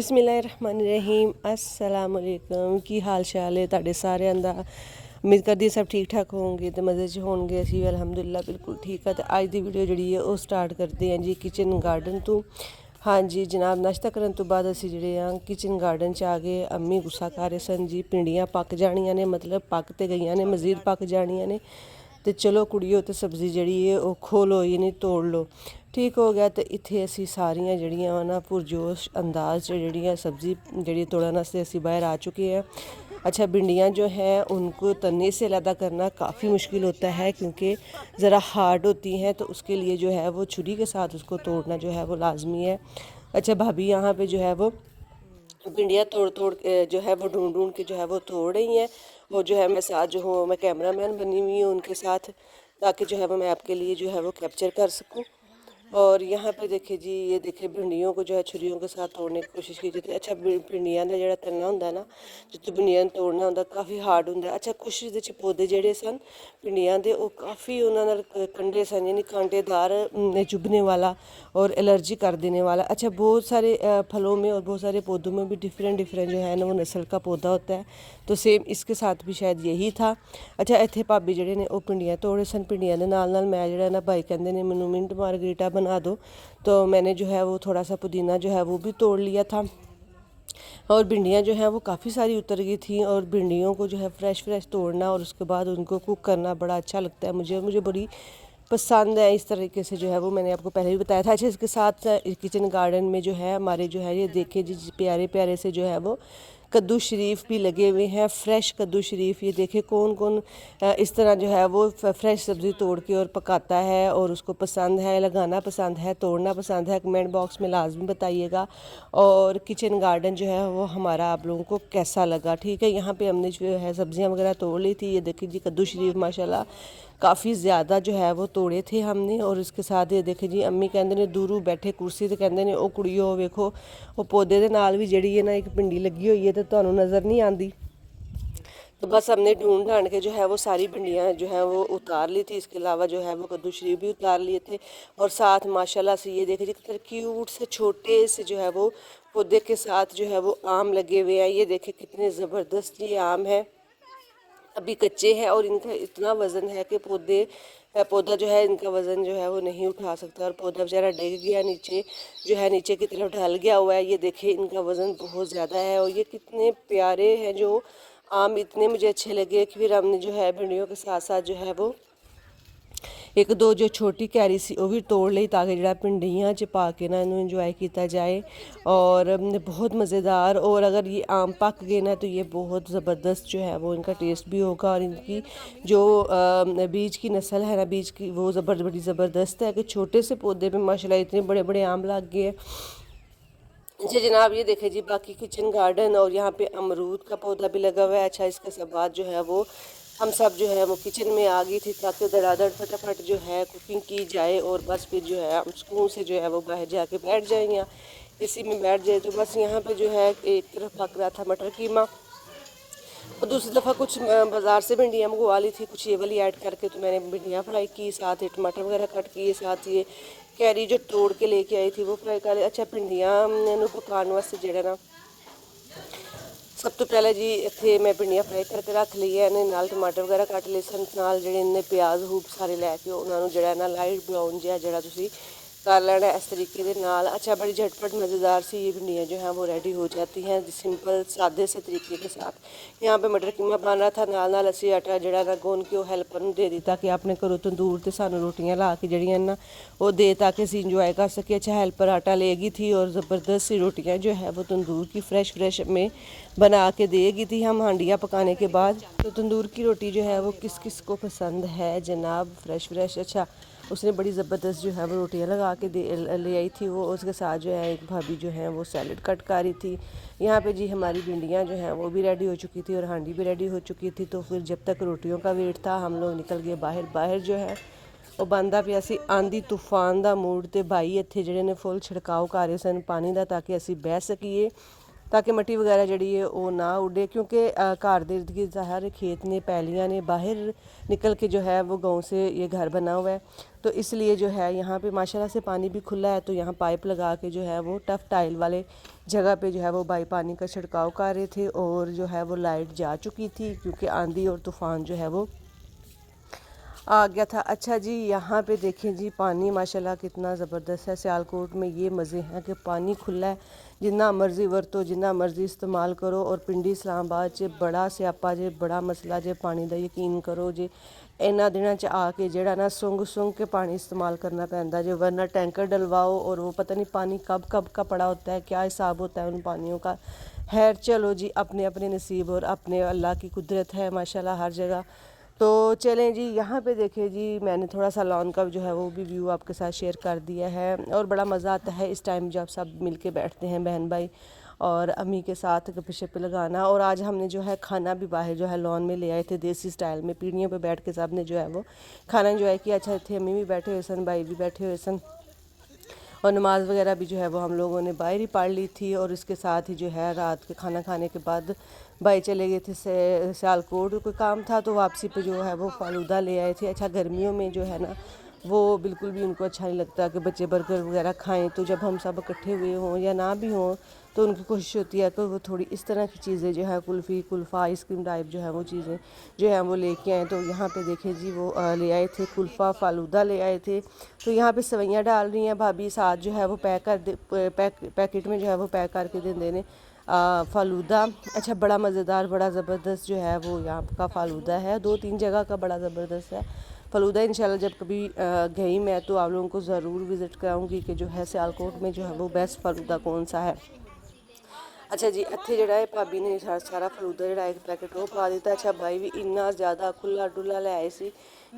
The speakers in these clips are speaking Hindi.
बिस्मिल्लाहिर्रहमानिर्रहीम अस्सलाम वालेकुम। की हाल चाल है तुहाडे सारिਆਂ ਦਾ। उम्मीद करदी सब ठीक ठाक होंगे तो मज़े च होंगे। असी भी अलहमदुलिल्लाह बिल्कुल ठीक है। तो अज की वीडियो जी है वो स्टार्ट करते हैं जी किचन गार्डन तो। हाँ जी जनाब, नाश्ता करने तो बाद असी जोड़े किचन गार्डन च आ गए। अम्मी गुस्सा कर रहे सन जी, भिंडियाँ पक जानियां ने, मतलब पक तो गई ने, मज़ीद पक जानियां ने। तो चलो कुड़ियो तो सब्ज़ी जी है वो खोलो ही नहीं, तोड़ लो, ठीक हो गया। तो इत्थे असी सारियां जड़ियां ना पुरजोश अंदाज जी सब्ज़ी जी तोड़न वास्ते असी बाहर आ चुके हैं। अच्छा, भिंडियाँ जो हैं उनको तने से अलहदा करना काफ़ी मुश्किल होता है क्योंकि ज़रा हार्ड होती हैं, तो उसके लिए जो है वो छुरी के साथ उसको तोड़ना जो है वो लाजमी है। अच्छा, भाभी यहाँ पे जो है वो भिंडियाँ तोड़ तोड़ के जो है वो ढूंढ ढूंढ के जो है वो तोड़ रही हैं। और जो है मैं साथ जो हूँ, मैं कैमरामैन बनी हुई हूँ उनके साथ, ताकि जो है वो मैं आपके लिए जो है वो कैप्चर कर सकूँ। और यहाँ पे देखिए जी, ये देखिए भिंडियों को जो है छुरियों के साथ तोड़ने की कोशिश की जाती है। अच्छा, भिंडियां का जो तन्ना होंगे ना, जितों भिंडियां तोड़ना होंगे काफ़ी हार्ड होंगे। अच्छा, कुछ ये पौधे जोड़े सन भिंडियां के वो काफ़ी उन्होंने कंडे सन, यानी कांटेदार, चुभने वाला और एलर्जी कर देने वाला। अच्छा, बहुत सारे फलों में और बहुत सारे पौधों में भी डिफरेंट डिफरेंट जो है ना वो नस्ल का पौधा होता है, तो सेम इसके साथ भी शायद यही था। अच्छा, इतने भाभी जोड़े ने वो भिंडियाँ तोड़े सन। भिंडियाँ के नाल मैं जोड़ा ना भाई कहते हैं मैनू मिंट मार्गरीटा बना दो, तो मैंने जो है वो थोड़ा सा पुदीना जो है वो भी तोड़ लिया था। और भिंडियाँ जो हैं वो काफ़ी सारी उतर गई थी। और भिंडियों को जो है फ्रेश फ्रेश तोड़ना और उसके बाद उनको कुक करना बड़ा अच्छा लगता है मुझे बड़ी पसंद है। इस तरीके से जो है वो मैंने आपको पहले भी बताया था। अच्छा, इसके साथ किचन गार्डन में जो है हमारे जो है ये देखे जी प्यारे प्यारे से जो है वो कद्दू शरीफ भी लगे हुए हैं, फ्रेश कद्दू शरीफ। ये देखे कौन कौन इस तरह जो है वो फ्रेश सब्ज़ी तोड़ के और पकाता है और उसको पसंद है, लगाना पसंद है, तोड़ना पसंद है, कमेंट बॉक्स में लाजमी बताइएगा। और किचन गार्डन जो है वो हमारा आप लोगों को कैसा लगा, ठीक है। यहाँ पे हमने जो है सब्ज़ियाँ वगैरह तोड़ ली थी। ये देखिए जी कद्दू शरीफ माशाल्लाह काफ़ी ज़्यादा जो है वो तोड़े थे हमने। और इसके साथ ये देखे जी अम्मी कहते ने दूरू बैठे कुर्सी तो कहते ने वो कुड़ियो वेखो वो पौधे के नाल भी जी है ना एक भिंडी लगी हुई है तो तुहानू नज़र नहीं आती। तो बस हमने ढूंढ ढांड के जो है वो सारी भिंडियाँ जो है वो उतार ली थी। इसके अलावा जो है वो कद्दू शरीफ भी उतार लिए थे। और साथ माशाल्लाह से ये देखे जी कितने क्यूट से छोटे से जो है वो पौधे के साथ जो है वो आम लगे हुए हैं। ये देखे कितने ज़बरदस्त ये आम है, अभी कच्चे हैं और इनका इतना वज़न है कि पौधा जो है इनका वज़न जो है वो नहीं उठा सकता। और पौधा बेचारा डिग गया नीचे, जो है नीचे की तरफ ढल गया हुआ है। ये देखिए इनका वज़न बहुत ज़्यादा है। और ये कितने प्यारे हैं जो आम, इतने मुझे अच्छे लगे कि फिर हमने जो है भिंडियों के साथ साथ जो है वो एक दो जो छोटी कैरी सी वो भी तोड़ ली, ताकि जो भिंडियाँ च पा के ना इन्हू इंजॉय किया जाए। और बहुत मज़ेदार। और अगर ये आम पक गए ना तो ये बहुत ज़बरदस्त जो है वो इनका टेस्ट भी होगा। और इनकी जो बीज की नस्ल है ना, बीज की वो बड़ी ज़बरदस्त है कि छोटे से पौधे में माशाल्लाह इतने बड़े बड़े आम लग गए हैं जी जनाब। ये देखे जी बाकी किचन गार्डन, और यहाँ पे अमरूद का पौधा भी लगा हुआ है। अच्छा, इसके सब बाद जो है वो हम सब जो है वो किचन में आ गई थी ताकि धड़ाधड़ फटाफट जो है कुकिंग की जाए। और बस फिर जो है हम सुकून से जो है वो बाहर जाके बैठ जाए या इसी में बैठ जाए। तो बस यहाँ पे जो है एक तरफ पक रहा था मटर कीमा, और दूसरी दफ़ा कुछ बाज़ार से भिंडियाँ मंगवा ली थी, कुछ ये वाली ऐड करके। तो मैंने भिंडियाँ फ्राई की, साथ ही टमाटर वगैरह कट किए, साथ ये कैरी जो तोड़ के लेके आई थी वो फ्राई कर। अच्छा, भिंडियाँ पकाने वास्ते जोड़ा ना सब तो पहले जी इतने मैं भिंडियाँ फ्राई करके रख ली है, नाल टमाटर वगैरह कट लिए सन, नाल ਜਿਹੜੇ इन्ने प्याज हूब सारे लैके उन्होंने जोड़ा ना लाइट ब्राउन जहा जोड़ा तुसी कर लेना इस तरीके के नाल। अच्छा, बड़ी झटपट मज़ेदार सी ये भिंडियाँ जो हैं वो रेडी हो जाती हैं सिंपल सादे से तरीके के साथ। यहाँ पे मटर कीमा बन रहा था, नाल असी आटा जोड़ा ना गोन के हेल्पर में दे दिता कि अपने घरों तंदूर से सानू रोटियाँ ला के जड़ियाँ ना वो दे ताकि असी इंजॉय कर सके। अच्छा, हेल्पर आटा लेगी थी और ज़बरदस्त सी रोटियाँ जो है वो तंदूर की फ्रेश में बना के देगी थी हम हांडियाँ पकाने के बाद। तो तंदूर की रोटी जो है वो किस किस को पसंद है जनाब, फ्रेश। अच्छा, उसने बड़ी ज़बरदस्त जो है वो रोटियाँ लगा के ले आई थी वो। उसके साथ जो है एक भाभी जो है वो सैलड कट कर रही थी। यहाँ पे जी हमारी भिंडियाँ जो हैं वो भी रेडी हो चुकी थी और हांडी भी रेडी हो चुकी थी। तो फिर जब तक रोटियों का वेट था हम लोग निकल गए बाहर जो है ਉਹ ਬੰਦਾ ਪਿਆ ਸੀ ਆਂधी तूफान ਦਾ मूड। ਤੇ भाई ਇੱਥੇ ਜਿਹੜੇ ਨੇ ਫੁੱਲ ਛਿੜਕਾਓ ਕਰ ਰਹੇ ਸਨ ਪਾਣੀ ਦਾ ताकि ਅਸੀਂ ਬਹਿ ਸਕੀਏ, ताकि मट्टी वगैरह जड़ी है वो ना उड़े। क्योंकि घर दे इर्द गिर्द सारे खेत ने, पैलियाँ ने, बाहर निकल के जो है वो गांव से ये घर बना हुआ है। तो इसलिए जो है यहाँ पे माशाल्लाह से पानी भी खुला है। तो यहाँ पाइप लगा के जो है वो टफ़ टाइल वाले जगह पे जो है वो भाई पानी का छिड़काव कर रहे थे और जो है वो लाइट जा चुकी थी क्योंकि आंधी और तूफ़ान जो है वो आ गया था। अच्छा जी, यहाँ पे देखें जी पानी माशाल्लाह कितना ज़बरदस्त है। सियालकोट में ये मज़े हैं कि पानी खुला है, जिन्ना मर्ज़ी वरतो, जिन्ना मर्ज़ी इस्तेमाल करो। और पिंडी इस्लामाबाद च बड़ा स्यापा जे, बड़ा मसला जे पानी दा, यकीन करो जे इन्हां दिनां च आके जेड़ा ना सुंघ के पानी इस्तेमाल करना पैंदा जे, वरना टैंकर डलवाओ और वो पता नहीं पानी कब कब का पड़ा होता है, क्या हिसाब होता है उन पानियों का। खैर चलो जी, अपने अपने नसीब और अपने अल्लाह की कुदरत है माशाल्लाह हर जगह। तो चलें जी, यहाँ पे देखें जी, मैंने थोड़ा सा लॉन का जो है वो भी व्यू आपके साथ शेयर कर दिया है। और बड़ा मज़ा आता है इस टाइम जब सब मिल के बैठते हैं, बहन भाई और अम्मी के साथ गप्पे शप्पे लगाना। और आज हमने जो है खाना भी बाहर जो है लॉन में ले आए थे, देसी स्टाइल में पीढ़ियों पे बैठ के सब ने जो है वो खाना इंजॉय किया। अच्छा, थे अम्मी भी बैठे हुए सन, भाई भी बैठे हुए सन और नमाज़ वगैरह भी जो है वो हम लोगों ने बाहर ही पढ़ ली थी। और इसके साथ ही जो है रात के खाना खाने के बाद भाई चले गए थे सियालकोट, कोई काम था तो वापसी पे जो है वो फालूदा ले आए थे। अच्छा, गर्मियों में जो है ना वो बिल्कुल भी उनको अच्छा नहीं लगता कि बच्चे बर्गर वगैरह खाएं, तो जब हम सब इकट्ठे हुए हों या ना भी हों तो उनकी कोशिश होती है कि वो थोड़ी इस तरह की चीज़ें जो है कुल्फ़ी कुल्फ़ा आइसक्रीम टाइप जो है वो चीज़ें जो है वो लेके आए। तो यहाँ पे देखें जी वो ले आए थे कुल्फ़ा फालूदा ले आए थे। तो यहाँ पे सवैयाँ डाल रही हैं भाभी, साथ जो है वो पैकेट में जो है वो पैक करके देंदे ने फालूदा। अच्छा, बड़ा मज़ेदार बड़ा ज़बरदस्त जो है वो यहाँ का फालूदा है, 2-3 जगह का बड़ा ज़बरदस्त है फालूदा। इंशाल्लाह जब कभी गई मैं तो आप लोगों को ज़रूर विज़िट कराऊंगी कि जो है सियालकोट में जो है वो बेस्ट फालूदा कौन सा है। अच्छा जी, इत्थे जेह्ड़ा है भाभी ने सारा फलूदा जेह्ड़ा एक पैकेट वो पा दिता। अच्छा, भाई भी इन्ना ज़्यादा खुला डुला ले आए सी,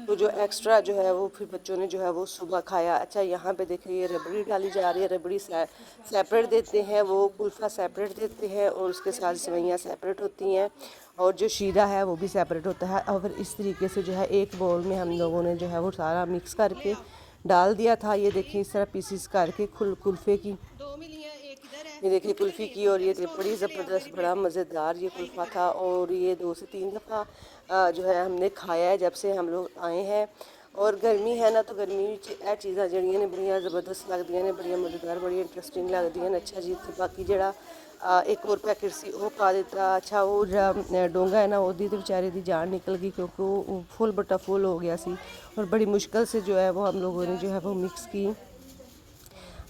तो जो एक्स्ट्रा जो है वो फिर बच्चों ने जो है वो सुबह खाया। अच्छा, यहाँ पे देखिए ये रबड़ी डाली जा रही है, रबड़ी सेपरेट देते हैं, वो कुल्फ़ा सेपरेट देते हैं और उसके साथ सेवैयाँ सेपरेट होती हैं और जो शीरा है वो भी सेपरेट होता है। और फिर इस तरीके से जो है एक बाउल में हम लोगों ने जो है वो सारा मिक्स करके डाल दिया था। ये देखिए इस तरह पीसीस करके कुल्फ़े की, ये देखिए कुल्फ़ी की, और ये बड़ी ज़बरदस्त बड़ा मज़ेदार ये कुल्फ़ा था। और ये 2 से 3 दफ़ा जो है हमने खाया है जब से हम लोग आए हैं। और गर्मी है ना, तो गर्मी ये चीज़ां जड़ियां ने बड़ियां ज़बरदस्त लगदियां ने, बड़ियां मज़ेदार बड़ियां इंटरस्टिंग लगदियां ने। अच्छा जी, ते बाकी जेह्ड़ा एक और पैकेट सी वो पा दिता। अच्छा, वो जेह्ड़ा डोंगा है ना ओह्दी ते बेचारे दी जान निकल गई क्योंकि वो फुल बट्टा फुल हो गया सी और बड़ी मुश्किल से जो है वो हम लोगों ने जो है वो मिक्स की।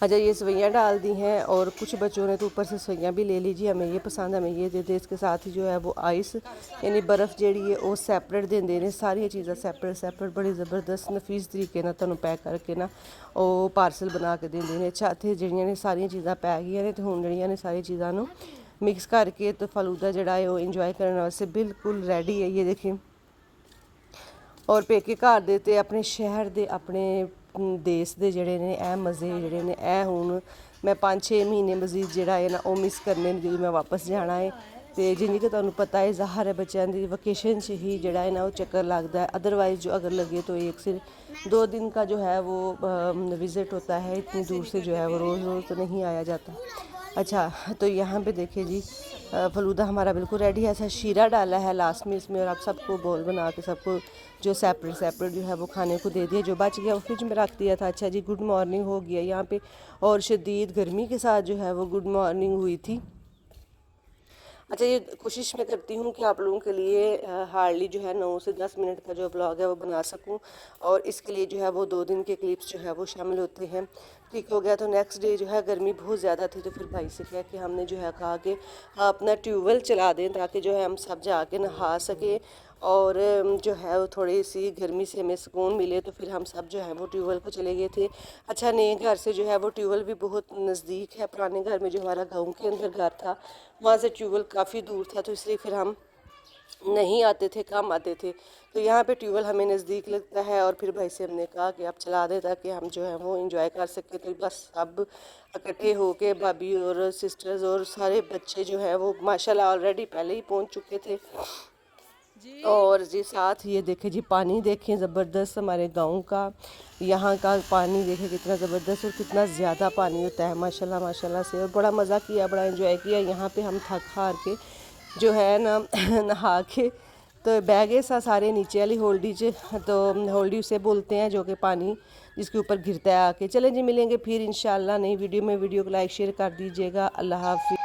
अच्छा, ये सवैयाँ डाल दी हैं और कुछ बच्चों ने तो ऊपर से सवैयाँ भी ले लीजिए, हमें ये पसंद है, हमें ये दे दे। इसके साथ ही जो है वो आइस यानी बर्फ़ जेह्ड़ी है वो सैपरेट देंदे ने, सारियां चीज़ां सैपरेट बड़ी ज़बरदस्त नफीस तरीके नाल तुहानूं पैक करके ना वो पार्सल बना के देंदे ने। अच्छा, इत्थे जेह्ड़ियां ने सारियां चीज़ां पै गईयां ने ते हुण जेह्ड़ियां ने सारियां चीज़ां नूं मिक्स करके तो फालूदा जेह्ड़ा है वो इंजॉय करने वास्ते बिल्कुल रेडी है। ये देखिए, और पेके घर दे ते अपने शहर दे अपने देश दे जेह्ड़े ने ऐ मज़े जेह्ड़े ने ऐ हुण मैं 5-6 महीने मजीद जेह्ड़ा है ना ओह् मिस करने न जदूं मैं वापस जाना है। ते जिन्नी कि तुहानूं पता है ज़ाहिर है बच्चों दी वकेशन च ही जेह्ड़ा है ना वो चक्कर लगदा है, अदरवाइज़ जो अगर लगे तो एक से 2 दिन का जो है वो विज़िट होता है, इतनी दूर से जो है वो रोज़ रोज़ तो नहीं आया जाता। अच्छा, तो यहाँ पे देखिए जी फलूदा हमारा बिल्कुल रेडी है। अच्छा, शीरा डाला है लास्ट में इसमें और आप सबको बॉल बना के सबको जो सेपरेट जो है वो खाने को दे दिया, जो बच गया वो फ्रिज में रख दिया था। अच्छा जी, गुड मॉर्निंग हो गया यहाँ पे और शदीद गर्मी के साथ जो है वो गुड मॉर्निंग हुई थी। अच्छा, ये कोशिश मैं करती हूँ कि आप लोगों के लिए हार्डली जो है 9 से 10 मिनट का जो ब्लॉग है वो बना सकूँ और इसके लिए जो है वो 2 दिन के क्लिप्स जो है वो शामिल होते हैं। ठीक हो गया तो नेक्स्ट डे जो है गर्मी बहुत ज़्यादा थी तो फिर भाई से कहा कि हमने जो है कहा कि अपना ट्यूबवेल चला दें ताकि जो है हम सब जाके नहा सकें और जो है वो थोड़ी सी गर्मी से हमें सुकून मिले। तो फिर हम सब जो है वो ट्यूबवेल को चले गए थे। अच्छा, नए घर से जो है वो ट्यूबवेल भी बहुत नज़दीक है, पुराने घर में जो हमारा गाँव के अंदर घर था वहाँ से ट्यूबवेल काफ़ी दूर था तो इसलिए फिर हम नहीं आते थे, कम आते थे। तो यहाँ पे ट्यूबवेल हमें नज़दीक लगता है और फिर भाई से हमने कहा कि आप चला दे ताकि हम जो है वो इंजॉय कर सकें। तो बस सब इकट्ठे होके भाभी और सिस्टर्स और सारे बच्चे जो है वो माशाल्लाह ऑलरेडी पहले ही पहुँच चुके थे। और जी साथ ये देखें जी पानी देखें ज़बरदस्त हमारे गांव का, यहाँ का पानी देखें कितना ज़बरदस्त और कितना ज़्यादा पानी होता है माशाल्लाह माशाल्लाह से। और बड़ा मज़ा किया, बड़ा एंजॉय किया। यहाँ पे हम थक हार के जो है ना नहा के तो बह गए सारे नीचे वाली होल्डी च, तो होल्डी उसे बोलते हैं जो कि पानी जिसके ऊपर गिरता है आके। चलें जी, मिलेंगे फिर इंशाल्लाह नई वीडियो में। वीडियो को लाइक शेयर कर दीजिएगा। अल्लाह हाफिज़।